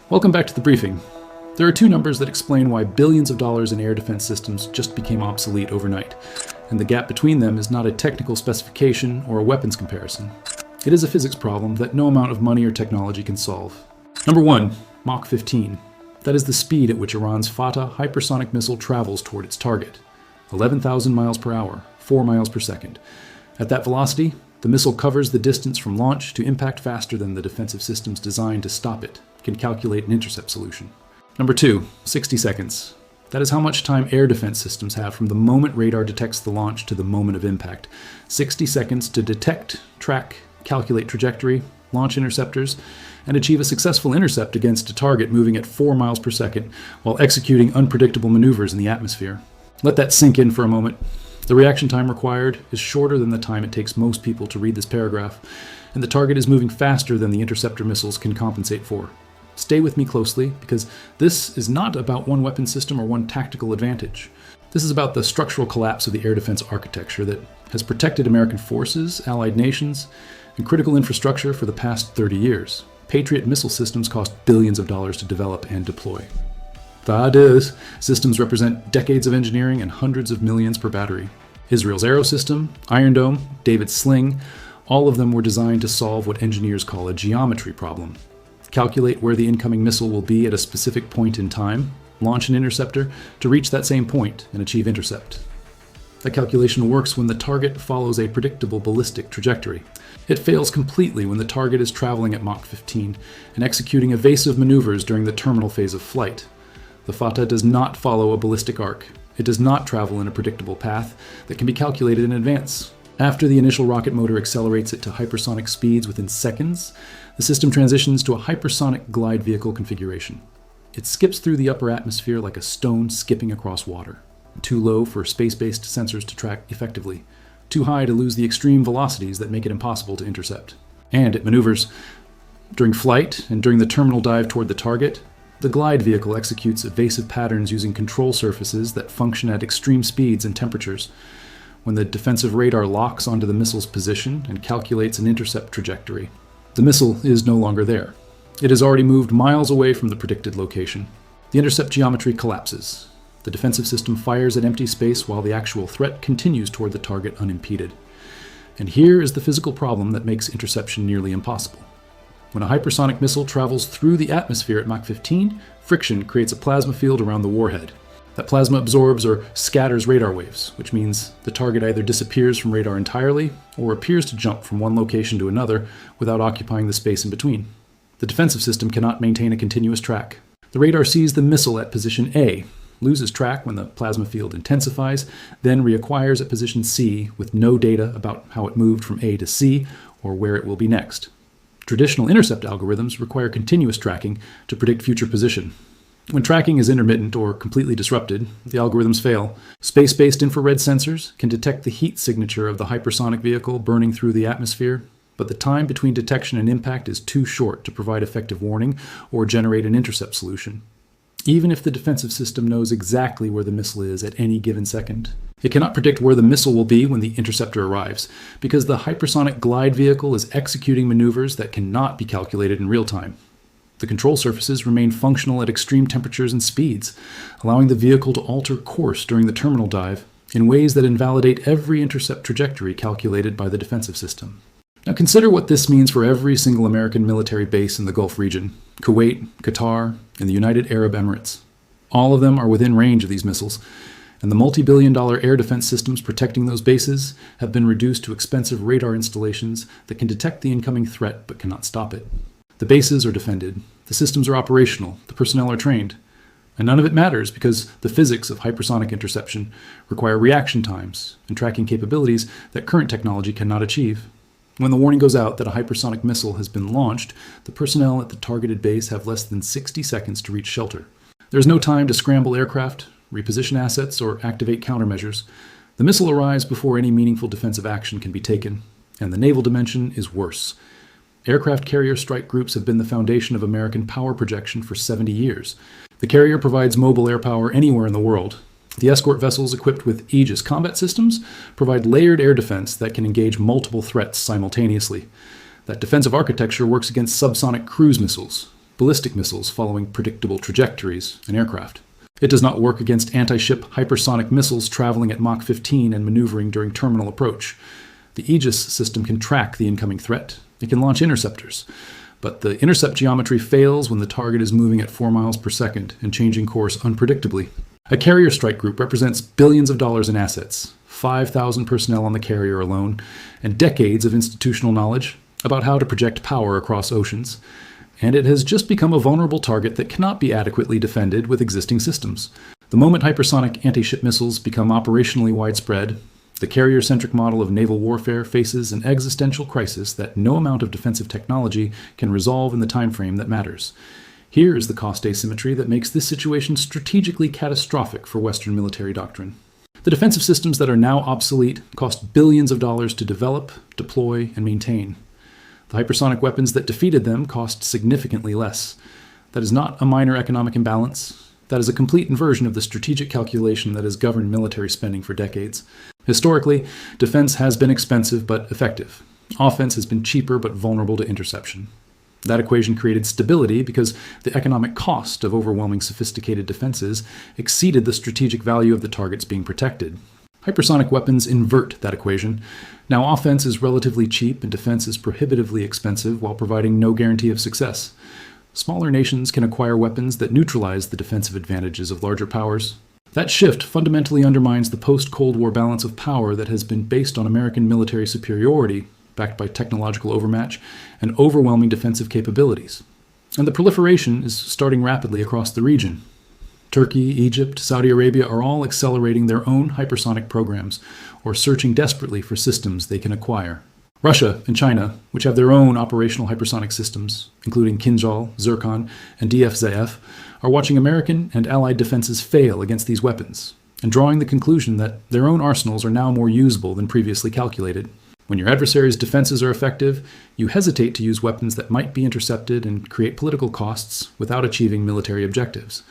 Welcome back to the briefing. There are two numbers that explain why billions of dollars in air defense systems just became obsolete overnight, and the gap between them is not a technical specification or a weapons comparison. It is a physics problem that no amount of money or technology can solve. Number one, Mach 15. That is the speed at which Iran's Fattah hypersonic missile travels toward its target. 11,000 miles per hour, 4 miles per second. At that velocity, the missile covers the distance from launch to impact faster than the defensive systems designed to stop it can calculate an intercept solution. Number two, 60 seconds. That is how much time air defense systems have from the moment radar detects the launch to the moment of impact. 60 seconds to detect, track, calculate trajectory, launch interceptors, and achieve a successful intercept against a target moving at 4 miles per second while executing unpredictable maneuvers in the atmosphere. Let that sink in for a moment. The reaction time required is shorter than the time it takes most people to read this paragraph, and the target is moving faster than the interceptor missiles can compensate for. Stay with me closely, because this is not about one weapon system or one tactical advantage. This is about the structural collapse of the air defense architecture that has protected American forces, allied nations, and critical infrastructure for the past 30 years. Patriot missile systems cost billions of dollars to develop and deploy. These systems represent decades of engineering and hundreds of millions per battery. Israel's Arrow system, Iron Dome, David's Sling, all of them were designed to solve what engineers call a geometry problem. Calculate where the incoming missile will be at a specific point in time, launch an interceptor to reach that same point and achieve intercept. That calculation works when the target follows a predictable ballistic trajectory. It fails completely when the target is traveling at Mach 15 and executing evasive maneuvers during the terminal phase of flight. The Fattah does not follow a ballistic arc. It does not travel in a predictable path that can be calculated in advance. After the initial rocket motor accelerates it to hypersonic speeds within seconds, the system transitions to a hypersonic glide vehicle configuration. It skips through the upper atmosphere like a stone skipping across water. Too low for space-based sensors to track effectively. Too high to lose the extreme velocities that make it impossible to intercept. And it maneuvers. During flight and during the terminal dive toward the target, the glide vehicle executes evasive patterns using control surfaces that function at extreme speeds and temperatures. When the defensive radar locks onto the missile's position and calculates an intercept trajectory, the missile is no longer there. It has already moved miles away from the predicted location. The intercept geometry collapses. The defensive system fires at empty space while the actual threat continues toward the target unimpeded. And here is the physical problem that makes interception nearly impossible. When a hypersonic missile travels through the atmosphere at Mach 15, friction creates a plasma field around the warhead. That plasma absorbs or scatters radar waves, which means the target either disappears from radar entirely or appears to jump from one location to another without occupying the space in between. The defensive system cannot maintain a continuous track. The radar sees the missile at position A, loses track when the plasma field intensifies, then reacquires at position C with no data about how it moved from A to C or where it will be next. Traditional intercept algorithms require continuous tracking to predict future position. When tracking is intermittent or completely disrupted, the algorithms fail. Space-based infrared sensors can detect the heat signature of the hypersonic vehicle burning through the atmosphere, but the time between detection and impact is too short to provide effective warning or generate an intercept solution. Even if the defensive system knows exactly where the missile is at any given second, it cannot predict where the missile will be when the interceptor arrives, because the hypersonic glide vehicle is executing maneuvers that cannot be calculated in real time. The control surfaces remain functional at extreme temperatures and speeds, allowing the vehicle to alter course during the terminal dive in ways that invalidate every intercept trajectory calculated by the defensive system. Now consider what this means for every single American military base in the Gulf region, Kuwait, Qatar, and the United Arab Emirates. All of them are within range of these missiles, and the multi-billion-dollar air defense systems protecting those bases have been reduced to expensive radar installations that can detect the incoming threat but cannot stop it. The bases are defended, the systems are operational, the personnel are trained, and none of it matters because the physics of hypersonic interception require reaction times and tracking capabilities that current technology cannot achieve. When the warning goes out that a hypersonic missile has been launched, the personnel at the targeted base have less than 60 seconds to reach shelter. There is no time to scramble aircraft, reposition assets, or activate countermeasures. The missile arrives before any meaningful defensive action can be taken, and the naval dimension is worse. Aircraft carrier strike groups have been the foundation of American power projection for 70 years. The carrier provides mobile air power anywhere in the world. The escort vessels equipped with Aegis combat systems provide layered air defense that can engage multiple threats simultaneously. That defensive architecture works against subsonic cruise missiles, ballistic missiles following predictable trajectories, and aircraft. It does not work against anti-ship hypersonic missiles traveling at Mach 15 and maneuvering during terminal approach. The Aegis system can track the incoming threat. It can launch interceptors. But the intercept geometry fails when the target is moving at 4 miles per second and changing course unpredictably. A carrier strike group represents billions of dollars in assets, 5,000 personnel on the carrier alone, and decades of institutional knowledge about how to project power across oceans. And it has just become a vulnerable target that cannot be adequately defended with existing systems. The moment hypersonic anti-ship missiles become operationally widespread, the carrier-centric model of naval warfare faces an existential crisis that no amount of defensive technology can resolve in the time frame that matters. Here is the cost asymmetry that makes this situation strategically catastrophic for Western military doctrine. The defensive systems that are now obsolete cost billions of dollars to develop, deploy, and maintain. The hypersonic weapons that defeated them cost significantly less. That is not a minor economic imbalance. That is a complete inversion of the strategic calculation that has governed military spending for decades. Historically, defense has been expensive but effective. Offense has been cheaper but vulnerable to interception. That equation created stability because the economic cost of overwhelming sophisticated defenses exceeded the strategic value of the targets being protected. Hypersonic weapons invert that equation. Now offense is relatively cheap and defense is prohibitively expensive while providing no guarantee of success. Smaller nations can acquire weapons that neutralize the defensive advantages of larger powers. That shift fundamentally undermines the post-Cold War balance of power that has been based on American military superiority, backed by technological overmatch and overwhelming defensive capabilities. And the proliferation is starting rapidly across the region. Turkey, Egypt, Saudi Arabia are all accelerating their own hypersonic programs or searching desperately for systems they can acquire. Russia and China, which have their own operational hypersonic systems, including Kinzhal, Zircon, and DF-ZF, are watching American and Allied defenses fail against these weapons and drawing the conclusion that their own arsenals are now more usable than previously calculated. When your adversary's defenses are effective, you hesitate to use weapons that might be intercepted and create political costs without achieving military objectives.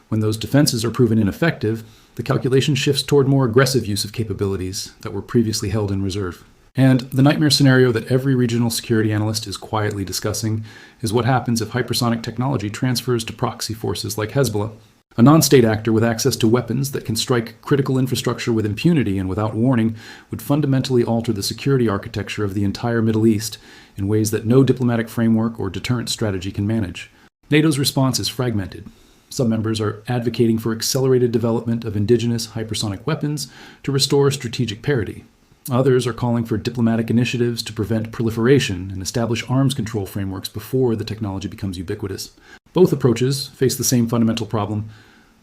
When those defenses are proven ineffective, the calculation shifts toward more aggressive use of capabilities that were previously held in reserve. And the nightmare scenario that every regional security analyst is quietly discussing is what happens if hypersonic technology transfers to proxy forces like Hezbollah. A non-state actor with access to weapons that can strike critical infrastructure with impunity and without warning would fundamentally alter the security architecture of the entire Middle East in ways that no diplomatic framework or deterrent strategy can manage. NATO's response is fragmented. Some members are advocating for accelerated development of indigenous hypersonic weapons to restore strategic parity. Others are calling for diplomatic initiatives to prevent proliferation and establish arms control frameworks before the technology becomes ubiquitous. Both approaches face the same fundamental problem.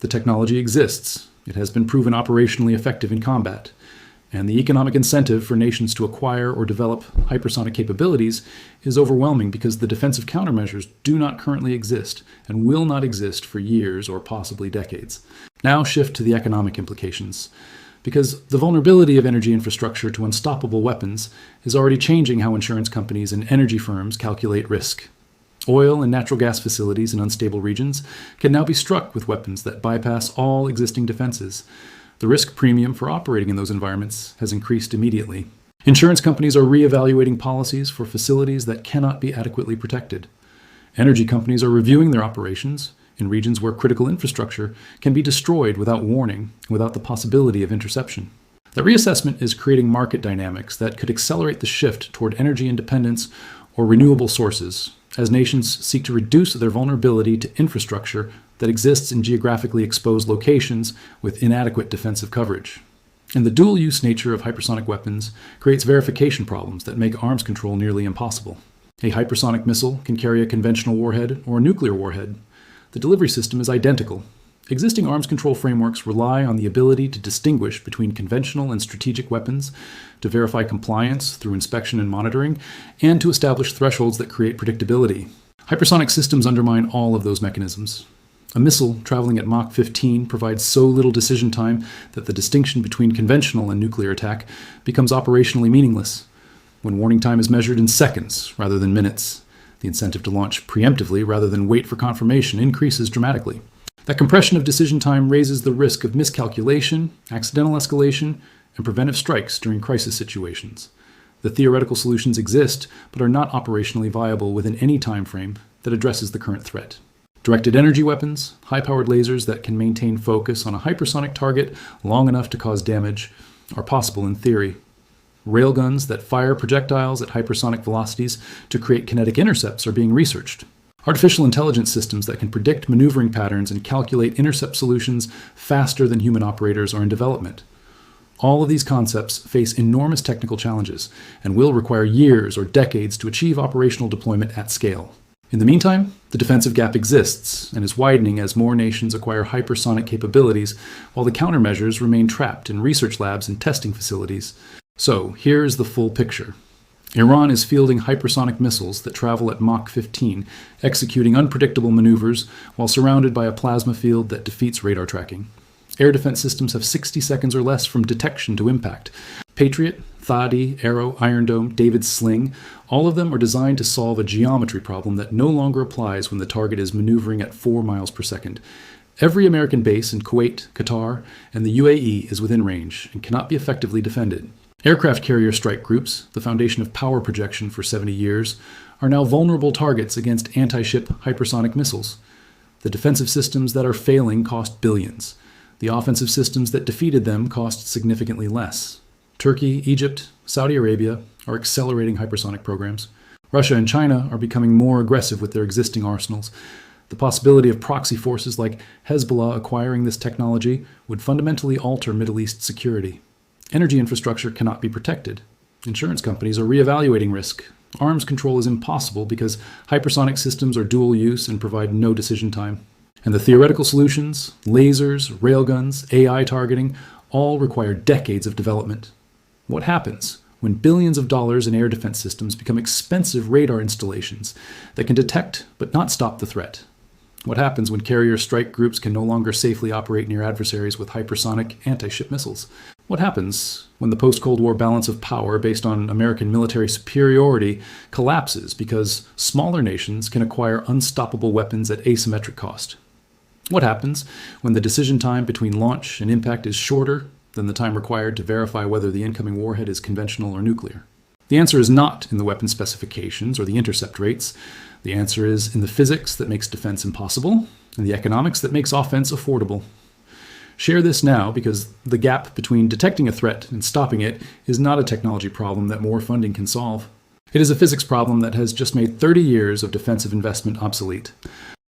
The technology exists. It has been proven operationally effective in combat. And the economic incentive for nations to acquire or develop hypersonic capabilities is overwhelming because the defensive countermeasures do not currently exist and will not exist for years or possibly decades. Now shift to the economic implications. Because the vulnerability of energy infrastructure to unstoppable weapons is already changing how insurance companies and energy firms calculate risk. Oil and natural gas facilities in unstable regions can now be struck with weapons that bypass all existing defenses. The risk premium for operating in those environments has increased immediately. Insurance companies are reevaluating policies for facilities that cannot be adequately protected. Energy companies are reviewing their operations in regions where critical infrastructure can be destroyed without warning, without the possibility of interception. The reassessment is creating market dynamics that could accelerate the shift toward energy independence or renewable sources as nations seek to reduce their vulnerability to infrastructure that exists in geographically exposed locations with inadequate defensive coverage. And the dual-use nature of hypersonic weapons creates verification problems that make arms control nearly impossible. A hypersonic missile can carry a conventional warhead or a nuclear warhead. The delivery system is identical. Existing arms control frameworks rely on the ability to distinguish between conventional and strategic weapons, to verify compliance through inspection and monitoring, and to establish thresholds that create predictability. Hypersonic systems undermine all of those mechanisms. A missile traveling at Mach 15 provides so little decision time that the distinction between conventional and nuclear attack becomes operationally meaningless. When warning time is measured in seconds rather than minutes, the incentive to launch preemptively rather than wait for confirmation increases dramatically. That compression of decision time raises the risk of miscalculation, accidental escalation, and preventive strikes during crisis situations. The theoretical solutions exist, but are not operationally viable within any time frame, that addresses the current threat. Directed energy weapons, high-powered lasers that can maintain focus on a hypersonic target long enough to cause damage, are possible in theory. Railguns that fire projectiles at hypersonic velocities to create kinetic intercepts are being researched. Artificial intelligence systems that can predict maneuvering patterns and calculate intercept solutions faster than human operators are in development. All of these concepts face enormous technical challenges and will require years or decades to achieve operational deployment at scale. In the meantime, the defensive gap exists and is widening as more nations acquire hypersonic capabilities, while the countermeasures remain trapped in research labs and testing facilities. So, here's the full picture. Iran is fielding hypersonic missiles that travel at Mach 15, executing unpredictable maneuvers while surrounded by a plasma field that defeats radar tracking. Air defense systems have 60 seconds or less from detection to impact. Patriot, Fattah, Arrow, Iron Dome, David's Sling, all of them are designed to solve a geometry problem that no longer applies when the target is maneuvering at 4 miles per second. Every American base in Kuwait, Qatar, and the UAE is within range and cannot be effectively defended. Aircraft carrier strike groups, the foundation of power projection for 70 years, are now vulnerable targets against anti-ship hypersonic missiles. The defensive systems that are failing cost billions. The offensive systems that defeated them cost significantly less. Turkey, Egypt, Saudi Arabia are accelerating hypersonic programs. Russia and China are becoming more aggressive with their existing arsenals. The possibility of proxy forces like Hezbollah acquiring this technology would fundamentally alter Middle East security. Energy infrastructure cannot be protected. Insurance companies are reevaluating risk. Arms control is impossible because hypersonic systems are dual use and provide no decision time. And the theoretical solutions, lasers, railguns, AI targeting, all require decades of development. What happens when billions of dollars in air defense systems become expensive radar installations that can detect but not stop the threat? What happens when carrier strike groups can no longer safely operate near adversaries with hypersonic anti-ship missiles? What happens when the post-Cold War balance of power based on American military superiority collapses because smaller nations can acquire unstoppable weapons at asymmetric cost? What happens when the decision time between launch and impact is shorter than the time required to verify whether the incoming warhead is conventional or nuclear? The answer is not in the weapon specifications or the intercept rates. The answer is in the physics that makes defense impossible and the economics that makes offense affordable. Share this now because the gap between detecting a threat and stopping it is not a technology problem that more funding can solve. It is a physics problem that has just made 30 years of defensive investment obsolete.